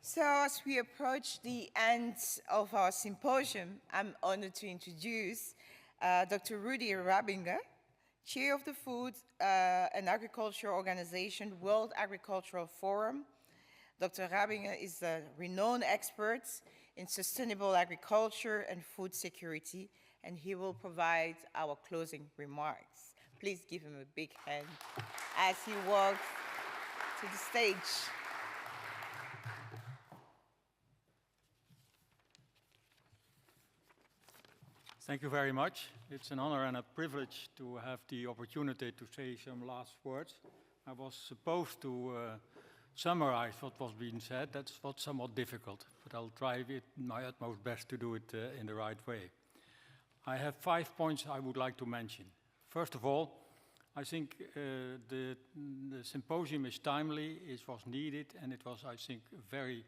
So as we approach the end of our symposium, I'm honored to introduce Dr. Rudy Rabbinge, Chair of the Food and Agriculture Organization World Agricultural Forum. Dr. Rabbinge is a renowned expert in sustainable agriculture and food security, and he will provide our closing remarks. Please give him a big hand as he walks to the stage. Thank you very much. It's an honor and a privilege to have the opportunity to say some last words. I was supposed to summarize what was being said. That's what's somewhat difficult, but I'll try my utmost best to do it in the right way. I have 5 points I would like to mention. First of all, I think the symposium is timely, it was needed, and it was, I think, very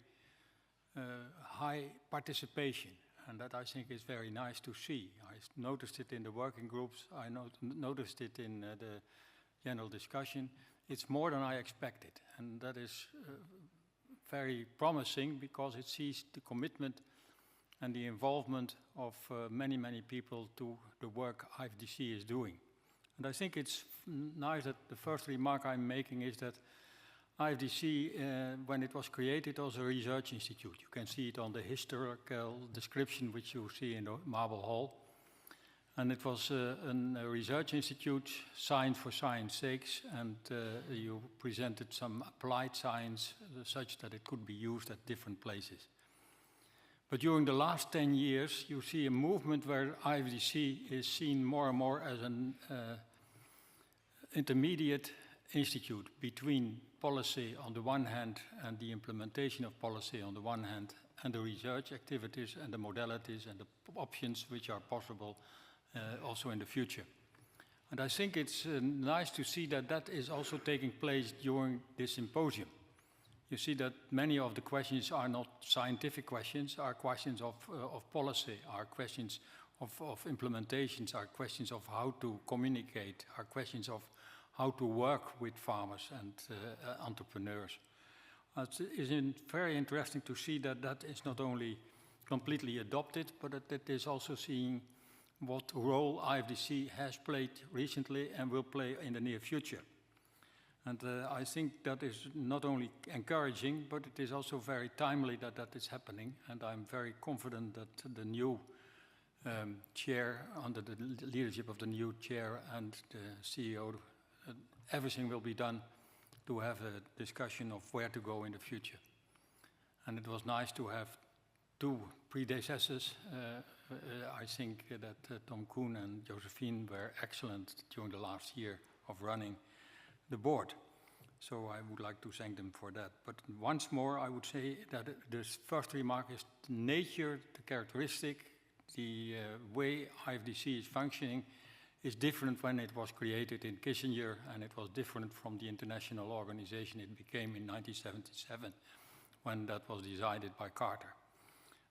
high participation. And that, I think, is very nice to see. I noticed it in the working groups. I noticed it in the general discussion. It's more than I expected. And that is very promising because it sees the commitment and the involvement of many, many people to the work IFDC is doing. And I think it's nice that the first remark I'm making is that IFDC, when it was created, was a research institute. You can see it on the historical description which you see in the Marble Hall. And it was a research institute, science for science sakes, and you presented some applied science such that it could be used at different places. But during the last 10 years, you see a movement where IFDC is seen more and more as an intermediate institute between policy on the one hand and the implementation of policy on the one hand, and the research activities and the modalities and the options which are possible also in the future. And I think it's nice to see that that is also taking place during this symposium. You see that many of the questions are not scientific questions, are questions of policy, are questions of implementations, are questions of how to communicate, are questions of how to work with farmers and entrepreneurs. It's very interesting to see that that is not only completely adopted, but that it is also seeing what role IFDC has played recently and will play in the near future. And I think that is not only encouraging, but it is also very timely that that is happening. And I'm very confident that the new chair, under the leadership of the new chair and the CEO, everything will be done to have a discussion of where to go in the future. And it was nice to have two predecessors. I think that Tom Koen and Josephine were excellent during the last year of running the board. So I would like to thank them for that. But once more, I would say that this first remark is the nature, the characteristic, the way IFDC is functioning is different when it was created in Kissinger, and it was different from the international organization it became in 1977, when that was decided by Carter.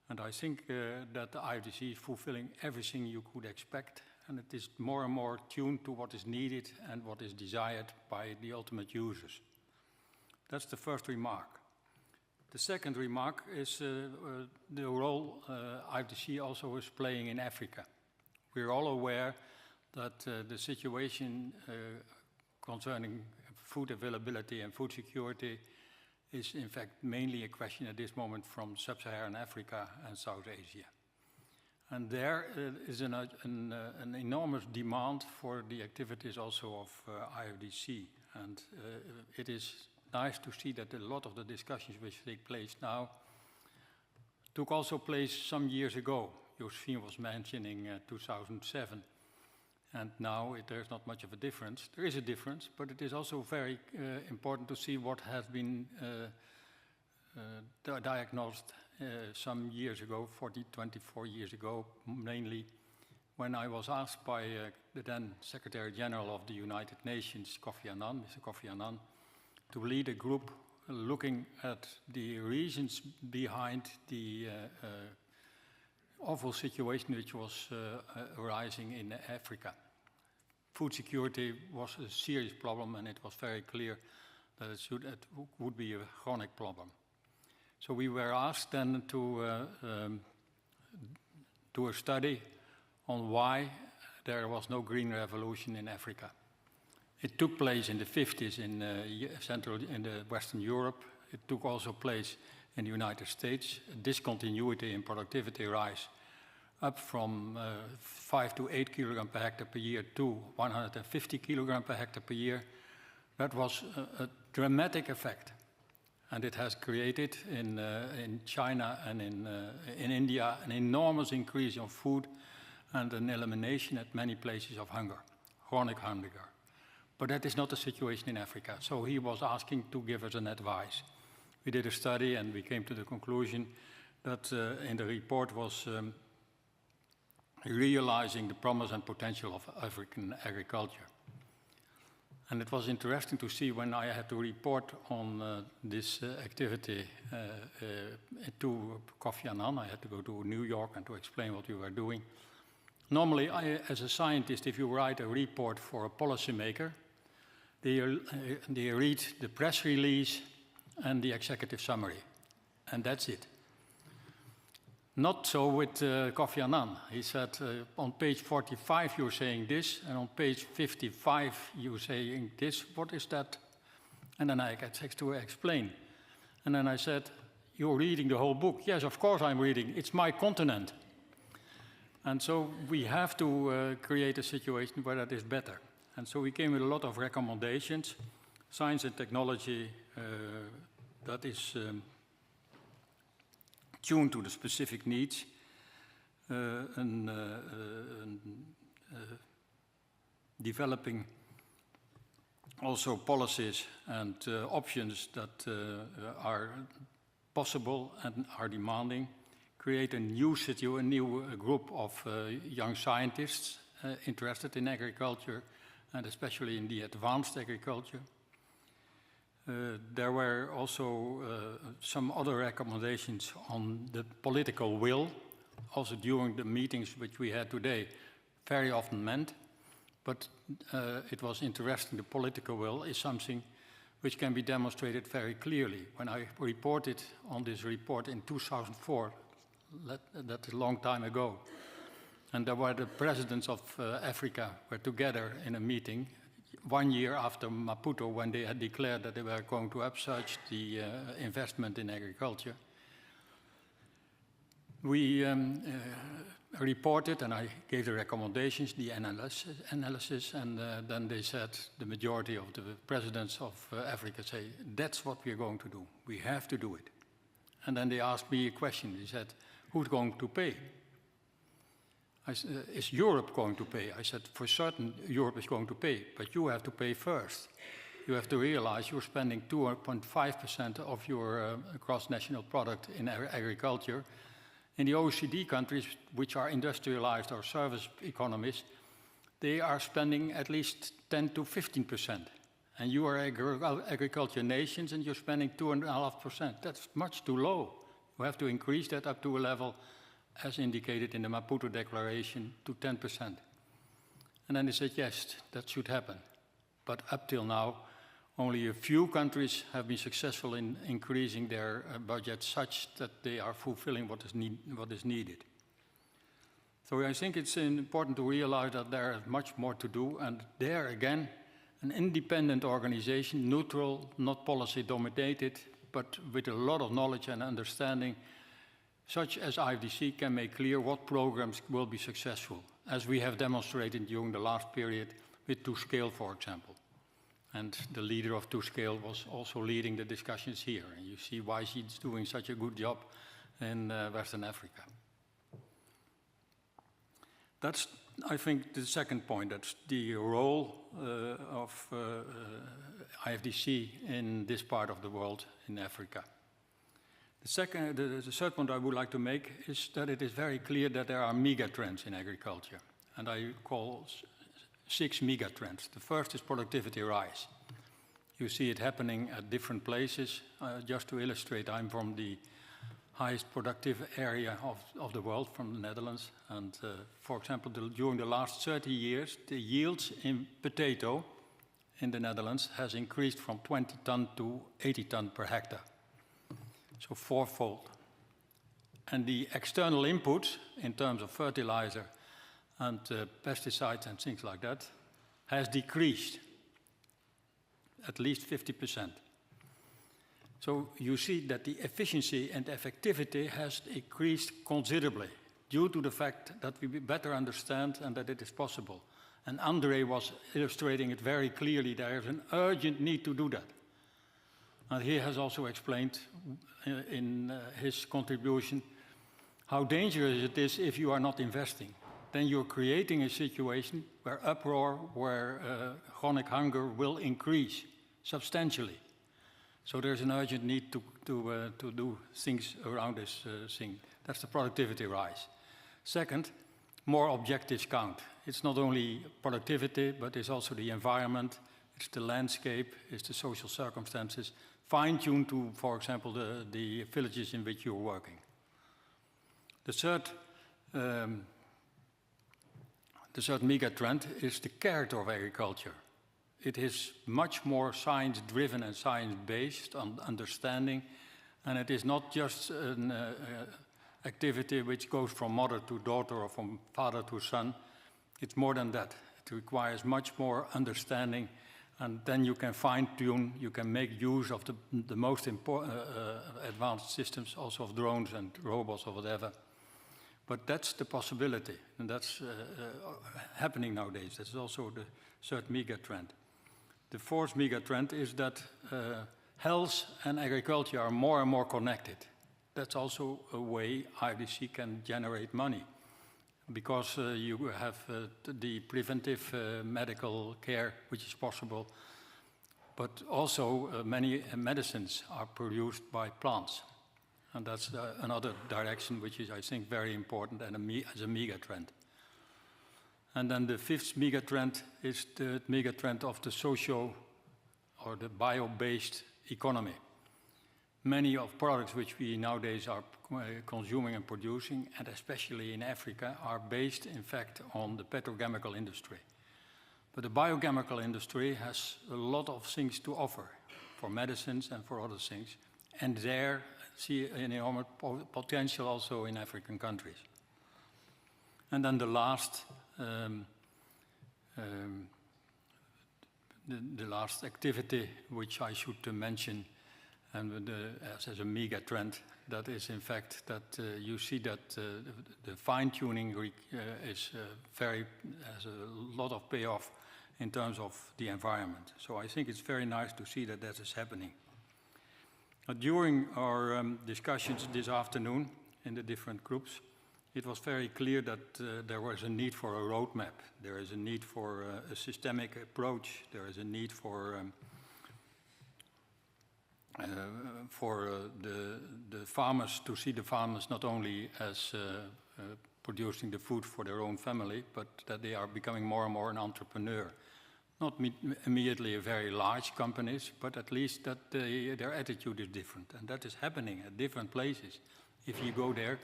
And I think that the IFDC is fulfilling everything you could expect, and it is more and more tuned to what is needed and what is desired by the ultimate users. That's the first remark. The second remark is the role IFDC also is playing in Africa. We're all aware that the situation concerning food availability and food security is in fact mainly a question at this moment from sub-Saharan Africa and South Asia. And there is an enormous demand for the activities also of IFDC. And it is nice to see that a lot of the discussions which take place now took also place some years ago. Josephine was mentioning 2007. And now there's not much of a difference. There is a difference, but it is also very important to see what has been diagnosed some years ago, 24 years ago, mainly when I was asked by the then Secretary General of the United Nations, Mr. Kofi Annan, to lead a group looking at the reasons behind the awful situation which was arising in Africa. Food security was a serious problem, and it was very clear that it would be a chronic problem. So we were asked then to do a study on why there was no green revolution in Africa. It took place in the 50s in Western Europe. It took also place in the United States. Discontinuity in productivity rise up from 5 to 8 kilograms per hectare per year to 150 kilograms per hectare per year. That was a dramatic effect. And it has created in China and in India an enormous increase of food and an elimination at many places of hunger, chronic hunger. But that is not the situation in Africa. So he was asking to give us an advice. We did a study and we came to the conclusion that in the report was realizing the promise and potential of African agriculture. And it was interesting to see when I had to report on this activity to Kofi Annan. I had to go to New York and to explain what we were doing. Normally, as a scientist, if you write a report for a policymaker, they read the press release and the executive summary, and that's it. Not so with Kofi Annan. He said, on page 45 you're saying this, and on page 55 you're saying this. What is that? And then I had to explain. And then I said, you're reading the whole book. Yes, of course I'm reading. It's my continent. And so we have to create a situation where that is better. And so we came with a lot of recommendations. Science and technology that is tuned to the specific needs, developing also policies and options that are possible and are demanding, create a new group of young scientists interested in agriculture, and especially in the advanced agriculture. There were also some other recommendations on the political will, also during the meetings which we had today, very often meant, but it was interesting. The political will is something which can be demonstrated very clearly. When I reported on this report in 2004, that's a long time ago, and there were the presidents of Africa were together in a meeting 1 year after Maputo, when they had declared that they were going to upsurge the investment in agriculture. We reported, and I gave the recommendations, the analysis, and then they said, the majority of the presidents of Africa say, that's what we're going to do. We have to do it. And then they asked me a question. They said, who's going to pay? Is Europe going to pay? I said, for certain Europe is going to pay, but you have to pay first. You have to realize you're spending 2.5% of your gross national product in agriculture. In the OECD countries, which are industrialized or service economies, they are spending at least 10 to 15%. And you are agriculture nations and you're spending 2.5%. That's much too low. You have to increase that up to a level as indicated in the Maputo Declaration, to 10%. And then they said, yes, that should happen. But up till now, only a few countries have been successful in increasing their budgets such that they are fulfilling what is needed. So I think it's important to realize that there is much more to do, and there again, an independent organization, neutral, not policy dominated, but with a lot of knowledge and understanding, such as IFDC, can make clear what programs will be successful, as we have demonstrated during the last period with 2Scale, for example. And the leader of 2Scale was also leading the discussions here. And you see why she's doing such a good job in Western Africa. That's, I think, the second point. That's the role of IFDC in this part of the world, in Africa. The third point I would like to make is that it is very clear that there are megatrends in agriculture. And I call 6 megatrends. The first is productivity rise. You see it happening at different places. Just to illustrate, I'm from the highest productive area of the world, from the Netherlands. And for example, during the last 30 years, the yields in potato in the Netherlands has increased from 20 ton to 80 ton per hectare. so fourfold. And the external inputs in terms of fertilizer and pesticides and things like that has decreased at least 50%. So you see that the efficiency and effectivity has increased considerably due to the fact that we better understand and that it is possible. And André was illustrating it very clearly. There is an urgent need to do that. And he has also explained in his contribution how dangerous it is if you are not investing. Then you're creating a situation where uproar, where chronic hunger will increase substantially. So there's an urgent need to do things around this thing. That's the productivity rise. Second, more objectives count. It's not only productivity, but it's also the environment, it's the landscape, it's the social circumstances, fine-tuned to, for example, the villages in which you're working. The third mega trend is the character of agriculture. It is much more science-driven and science-based on understanding, and it is not just an activity which goes from mother to daughter or from father to son. It's more than that. It requires much more understanding, and then you can fine-tune, you can make use of the most advanced systems, also of drones and robots or whatever. But that's the possibility, and that's happening nowadays. That's also the third mega trend. The fourth mega trend is that health and agriculture are more and more connected. That's also a way IFDC can generate money, because you have the preventive medical care, which is possible, but also many medicines are produced by plants. And that's another direction which is, I think, very important and as a mega trend. And then the fifth mega trend is the mega trend of the socio or the bio-based economy. Many of products which we nowadays are consuming and producing, and especially in Africa, are based, in fact, on the petrochemical industry. But the biochemical industry has a lot of things to offer for medicines and for other things. And there see an enormous potential also in African countries. And then the last activity which I should mention, and as a mega trend, that is in fact that you see that the fine-tuning has a lot of payoff in terms of the environment. So I think it's very nice to see that that is happening. During our discussions this afternoon in the different groups, it was very clear that there was a need for a roadmap. There is a need for a systemic approach. There is a need for the farmers to see the farmers not only as producing the food for their own family, but that they are becoming more and more an entrepreneur. Not immediately very large companies, but at least that their attitude is different. And that is happening at different places. If you go there,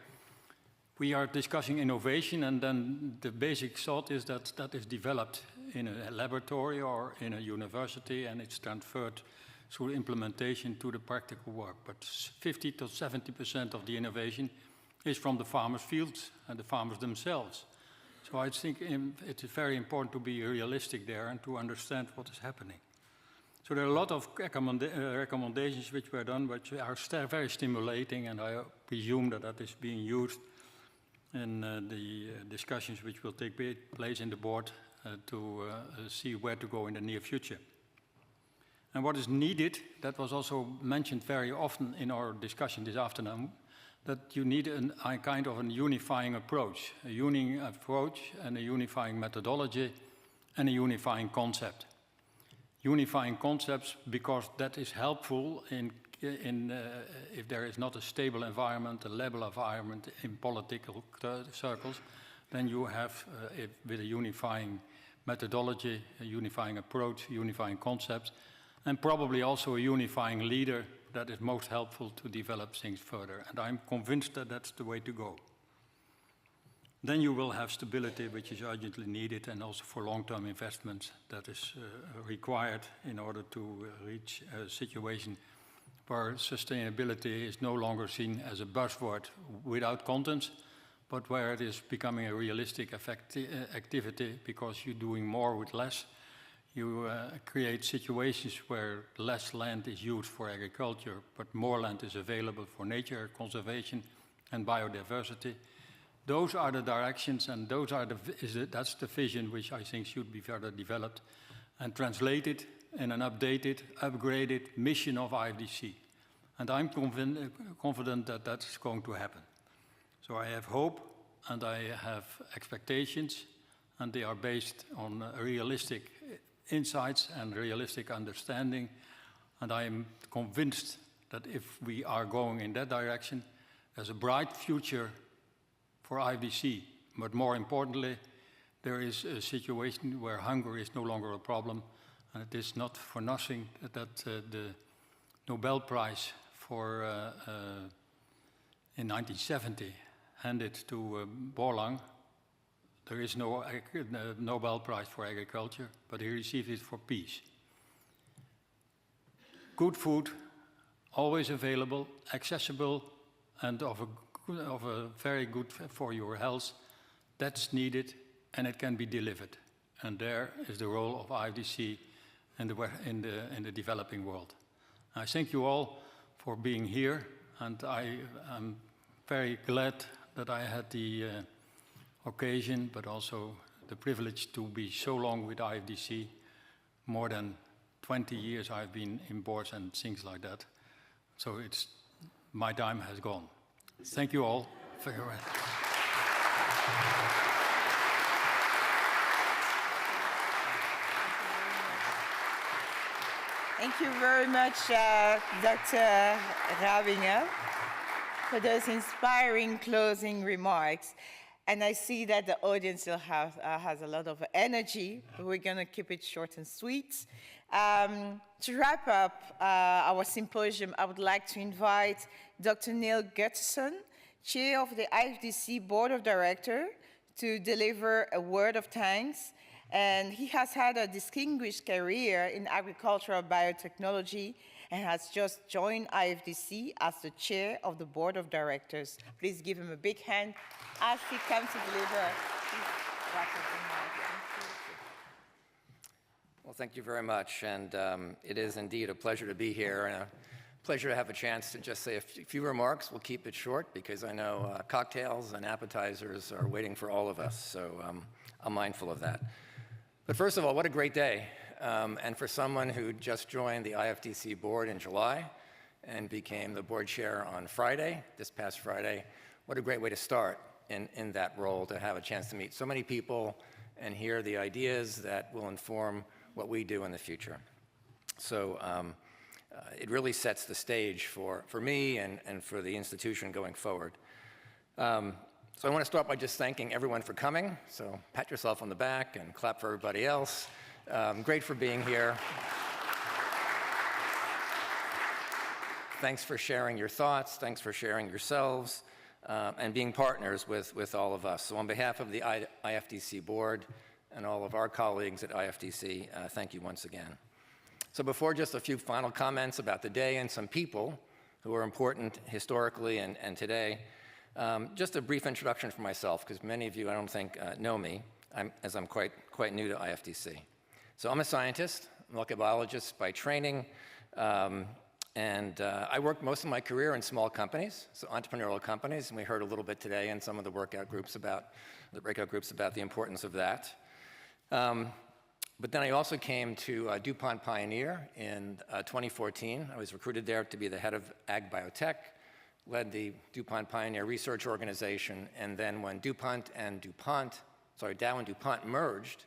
we are discussing innovation, and then the basic thought is that that is developed in a laboratory or in a university, and it's transferred through implementation to the practical work. But 50 to 70% of the innovation is from the farmers' fields and the farmers themselves. So I think it is very important to be realistic there and to understand what is happening. So there are a lot of recommendations which were done, which are very stimulating, and I presume that that is being used in the discussions which will take place in the board to see where to go in the near future. And what is needed, that was also mentioned very often in our discussion this afternoon, that you need a kind of a unifying approach, and a unifying methodology and a unifying concept. Unifying concepts because that is helpful in if there is not a stable environment, a level environment in political circles, then you have with a unifying methodology, a unifying approach, unifying concepts, and probably also a unifying leader that is most helpful to develop things further. And I'm convinced that that's the way to go. Then you will have stability, which is urgently needed, and also for long-term investments that is required in order to reach a situation where sustainability is no longer seen as a buzzword without content, but where it is becoming a realistic activity because you're doing more with less. You create situations where less land is used for agriculture, but more land is available for nature conservation and biodiversity. Those are the directions, and that's the vision which I think should be further developed and translated in an updated, upgraded mission of IFDC. And I'm confident that that's going to happen. So I have hope and I have expectations, and they are based on realistic insights and realistic understanding. And I am convinced that if we are going in that direction, there's a bright future for IFDC. But more importantly, there is a situation where hunger is no longer a problem. And it is not for nothing that the Nobel Prize for, in 1970 handed to Borlang. There is no Nobel Prize for agriculture, but he received it for peace. Good food, always available, accessible, and of a very good for your health. That's needed, and it can be delivered. And there is the role of IFDC in the developing world. I thank you all for being here, and I am very glad that I had the occasion, but also the privilege to be so long with IFDC. More than 20 years I've been in boards and things like that. So my time has gone. Thank you all for your attention. Thank you very much, Dr. Rabbinge, for those inspiring closing remarks. And I see that the audience still has a lot of energy, but we're going to keep it short and sweet. To wrap up our symposium, I would like to invite Dr. Neal Gutterson, Chair of the IFDC Board of Directors, to deliver a word of thanks. And he has had a distinguished career in agricultural biotechnology and has just joined IFDC as the chair of the board of directors. Please give him a big hand as he comes to deliver. Well, thank you very much. And it is indeed a pleasure to be here and a pleasure to have a chance to just say a few remarks. We'll keep it short because I know cocktails and appetizers are waiting for all of us. So I'm mindful of that. But first of all, what a great day. And for someone who just joined the IFDC board in July and became the board chair on Friday, this past Friday, what a great way to start in that role, to have a chance to meet so many people and hear the ideas that will inform what we do in the future. So it really sets the stage for me and for the institution going forward. So I want to start by just thanking everyone for coming. So pat yourself on the back and clap for everybody else. Great for being here. Thanks for sharing your thoughts. Thanks for sharing yourselves and being partners with all of us. So on behalf of the IFDC board and all of our colleagues at IFDC, thank you once again. So before just a few final comments about the day and some people who are important historically and today, just a brief introduction for myself, because many of you, I don't think, know me, as I'm quite new to IFDC. So I'm a scientist, a molecular biologist by training, and I worked most of my career in small companies, so entrepreneurial companies, and we heard a little bit today in some of the breakout groups about the importance of that. But then I also came to DuPont Pioneer in 2014. I was recruited there to be the head of Ag Biotech, led the DuPont Pioneer Research Organization, and then when Dow and DuPont merged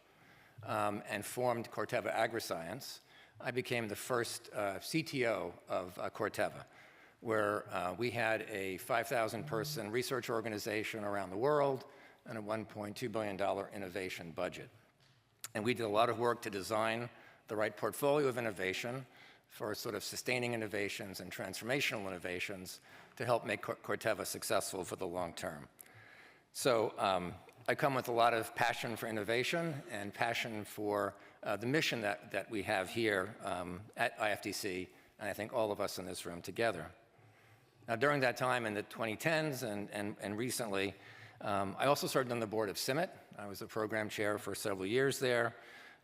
and formed Corteva Agriscience, I became the first CTO of Corteva, where we had a 5,000-person research organization around the world and a $1.2 billion innovation budget. And we did a lot of work to design the right portfolio of innovation for sort of sustaining innovations and transformational innovations to help make Corteva successful for the long term. So I come with a lot of passion for innovation and passion for the mission that we have here at IFDC and I think all of us in this room together. Now, during that time in the 2010s and recently, I also served on the board of CIMMYT. I was the program chair for several years there.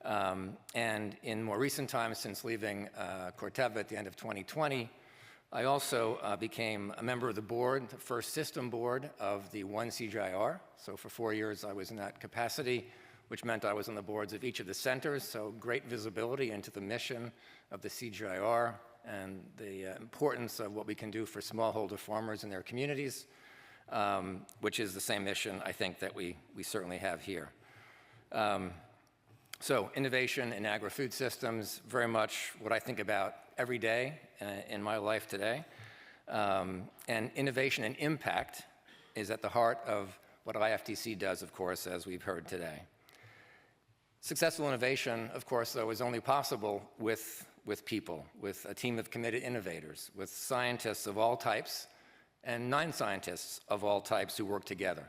And in more recent times, since leaving Corteva at the end of 2020, I also became a member of the board, the first system board of the One CGIAR. So for 4 years, I was in that capacity, which meant I was on the boards of each of the centers, so great visibility into the mission of the CGIAR and the importance of what we can do for smallholder farmers in their communities, which is the same mission, I think, that we certainly have here. So innovation in agri-food systems, very much what I think about every day in my life today. And innovation and impact is at the heart of what IFDC does, of course, as we've heard today. Successful innovation, of course, though, is only possible with people, with a team of committed innovators, with scientists of all types and non-scientists of all types who work together.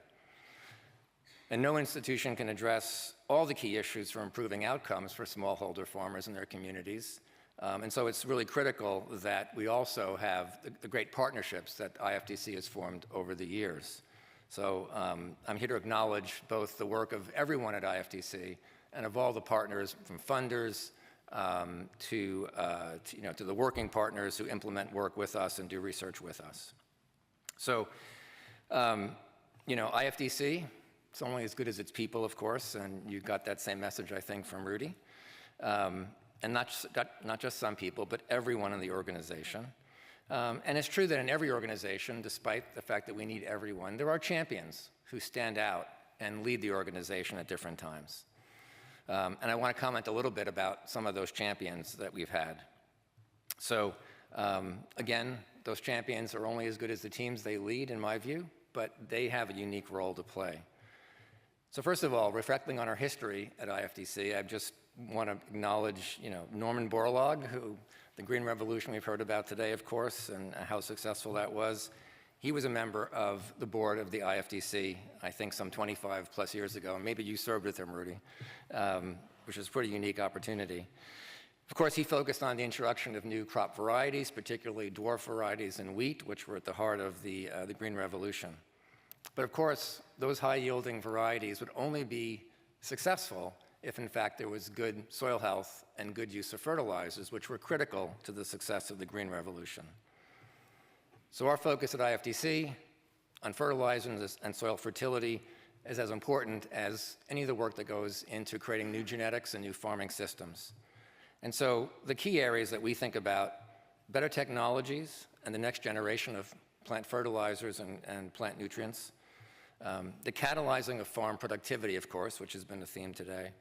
And no institution can address all the key issues for improving outcomes for smallholder farmers and their communities. And so it's really critical that we also have the great partnerships that IFDC has formed over the years. So I'm here to acknowledge both the work of everyone at IFDC and of all the partners, from funders to the working partners who implement work with us and do research with us. So, IFDC, it's only as good as its people, of course, and you got that same message, I think, from Rudy. And not just some people, but everyone in the organization. And it's true that in every organization, despite the fact that we need everyone, there are champions who stand out and lead the organization at different times. And I want to comment a little bit about some of those champions that we've had. So, again, those champions are only as good as the teams they lead, in my view, but they have a unique role to play. So first of all, reflecting on our history at IFDC, I just want to acknowledge, Norman Borlaug, who the Green Revolution we've heard about today, of course, and how successful that was. He was a member of the board of the IFDC, I think some 25 plus years ago, and maybe you served with him, Rudy, which is a pretty unique opportunity. Of course, he focused on the introduction of new crop varieties, particularly dwarf varieties and wheat, which were at the heart of the Green Revolution. But of course, those high-yielding varieties would only be successful if, in fact, there was good soil health and good use of fertilizers, which were critical to the success of the Green Revolution. So our focus at IFDC on fertilizers and soil fertility is as important as any of the work that goes into creating new genetics and new farming systems. And so the key areas that we think about: better technologies and the next generation of plant fertilizers and plant nutrients, the catalyzing of farm productivity, of course, which has been the theme today,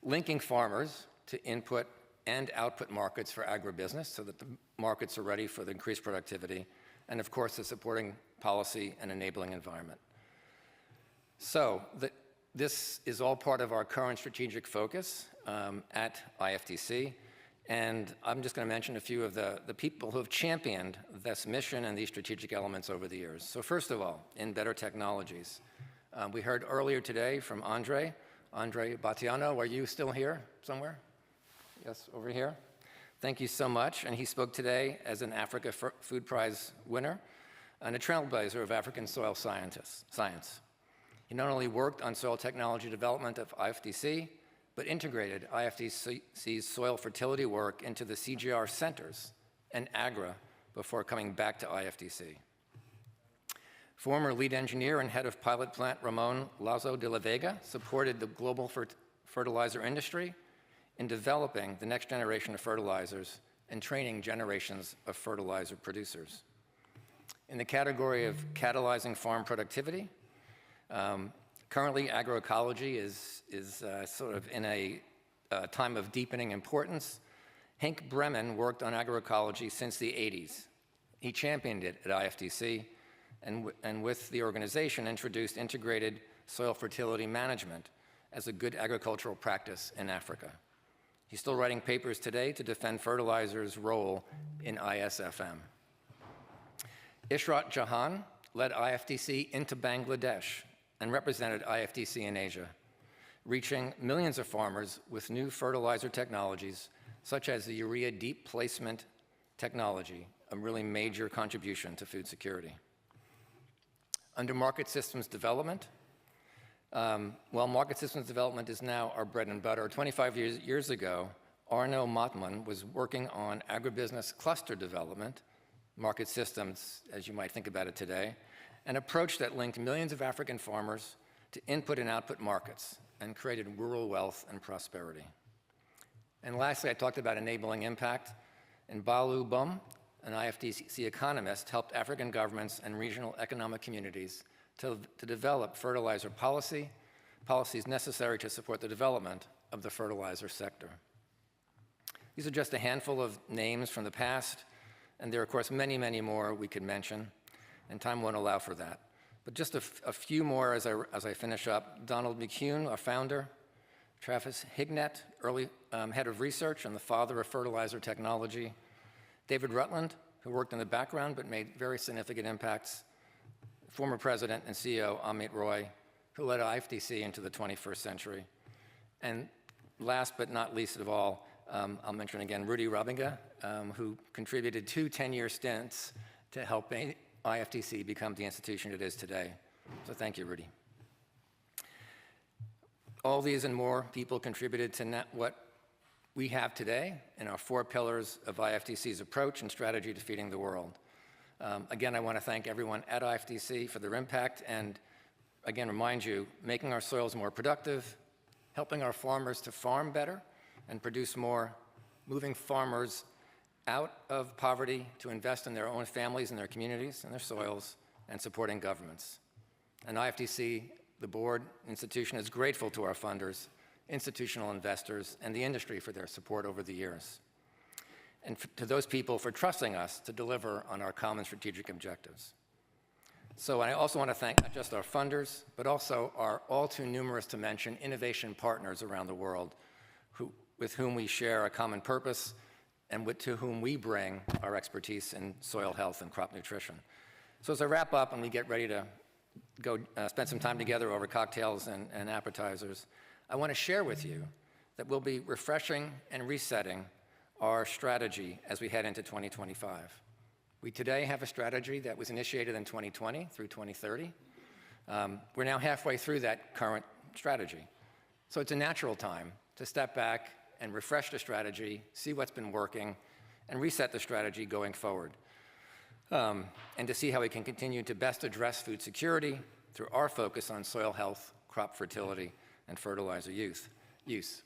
linking farmers to input and output markets for agribusiness so that the markets are ready for the increased productivity, and of course the supporting policy and enabling environment. So this is all part of our current strategic focus at IFDC, and I'm just going to mention a few of the people who have championed this mission and these strategic elements over the years. So first of all, in better technologies. We heard earlier today from Andre Battiano. Are you still here somewhere? Yes, over here. Thank you so much. And he spoke today as an Africa Food Prize winner and a trailblazer of African soil science. He not only worked on soil technology development of IFDC, but integrated IFDC's soil fertility work into the CGR centers and AGRA before coming back to IFDC. Former lead engineer and head of pilot plant Ramon Lazo de la Vega supported the global fertilizer industry in developing the next generation of fertilizers and training generations of fertilizer producers. In the category of catalyzing farm productivity, currently agroecology is sort of in a time of deepening importance. Henk Bremen worked on agroecology since the 80s. He championed it at IFDC, and with the organization introduced integrated soil fertility management as a good agricultural practice in Africa. He's still writing papers today to defend fertilizer's role in ISFM. Ishrat Jahan led IFDC into Bangladesh and represented IFDC in Asia, reaching millions of farmers with new fertilizer technologies such as the urea deep placement technology, a really major contribution to food security. Under market systems development, well, market systems development is now our bread and butter. 25 years ago, Arno Mottman was working on agribusiness cluster development, market systems, as you might think about it today, an approach that linked millions of African farmers to input and output markets and created rural wealth and prosperity. And lastly, I talked about enabling impact, and Balu Bum, an IFDC economist, helped African governments and regional economic communities to develop fertilizer policies necessary to support the development of the fertilizer sector. These are just a handful of names from the past, and there are, of course, many, many more we could mention, and time won't allow for that. But just a few more as I finish up. Donald McCune, our founder, Travis Hignett, early head of research and the father of fertilizer technology, David Rutland, who worked in the background but made very significant impacts, former president and CEO Amit Roy, who led IFDC into the 21st century. And last but not least of all, I'll mention again Rudy Rabbinge, who contributed 2 10-year stints to help IFDC become the institution it is today. So thank you, Rudy. All these and more people contributed to what we have today in our 4 pillars of IFDC's approach and strategy to feeding the world. Again, I want to thank everyone at IFDC for their impact and, again, remind you, making our soils more productive, helping our farmers to farm better and produce more, moving farmers out of poverty to invest in their own families and their communities and their soils, and supporting governments. And IFDC, the board institution, is grateful to our funders, institutional investors, and the industry for their support over the years. And to those people for trusting us to deliver on our common strategic objectives. So I also want to thank not just our funders, but also our all too numerous to mention innovation partners around the world with whom we share a common purpose and to whom we bring our expertise in soil health and crop nutrition. So as I wrap up and we get ready to go spend some time together over cocktails and appetizers, I want to share with you that we'll be refreshing and resetting our strategy as we head into 2025. We today have a strategy that was initiated in 2020 through 2030. We're now halfway through that current strategy. So it's a natural time to step back and refresh the strategy, see what's been working, and reset the strategy going forward. And to see how we can continue to best address food security through our focus on soil health, crop fertility, and fertilizer use.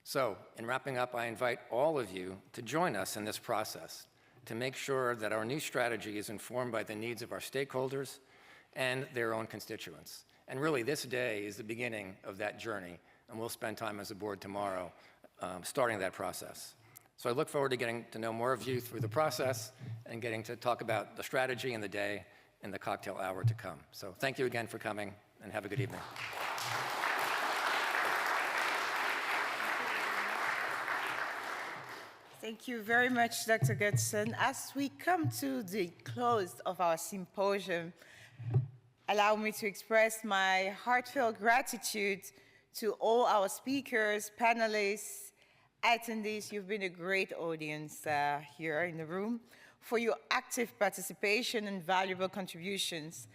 So, in wrapping up, I invite all of you to join us in this process to make sure that our new strategy is informed by the needs of our stakeholders and their own constituents. And really, this day is the beginning of that journey, and we'll spend time as a board tomorrow starting that process. So I look forward to getting to know more of you through the process and getting to talk about the strategy and the day in the cocktail hour to come. So thank you again for coming, and have a good evening. Thank you very much, Dr. Gutterson. As we come to the close of our symposium, allow me to express my heartfelt gratitude to all our speakers, panelists, attendees. You've been a great audience here in the room for your active participation and valuable contributions.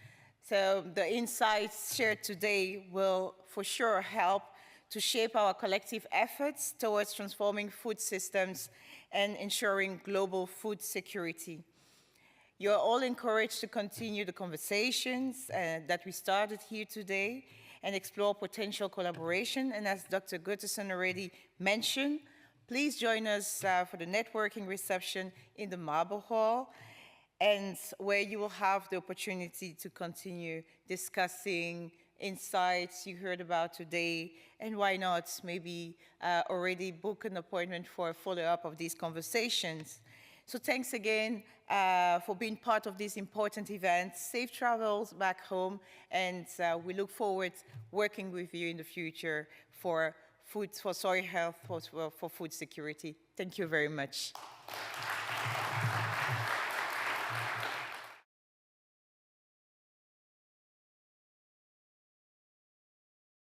So the insights shared today will for sure help to shape our collective efforts towards transforming food systems and ensuring global food security. You're all encouraged to continue the conversations that we started here today and explore potential collaboration. And as Dr. Gutterson already mentioned, please join us for the networking reception in the Marble Hall, and where you will have the opportunity to continue discussing insights you heard about today, and why not maybe already book an appointment for a follow-up of these conversations. So thanks again for being part of this important event. Safe travels back home, and we look forward to working with you in the future for soil health, for food security. Thank you very much.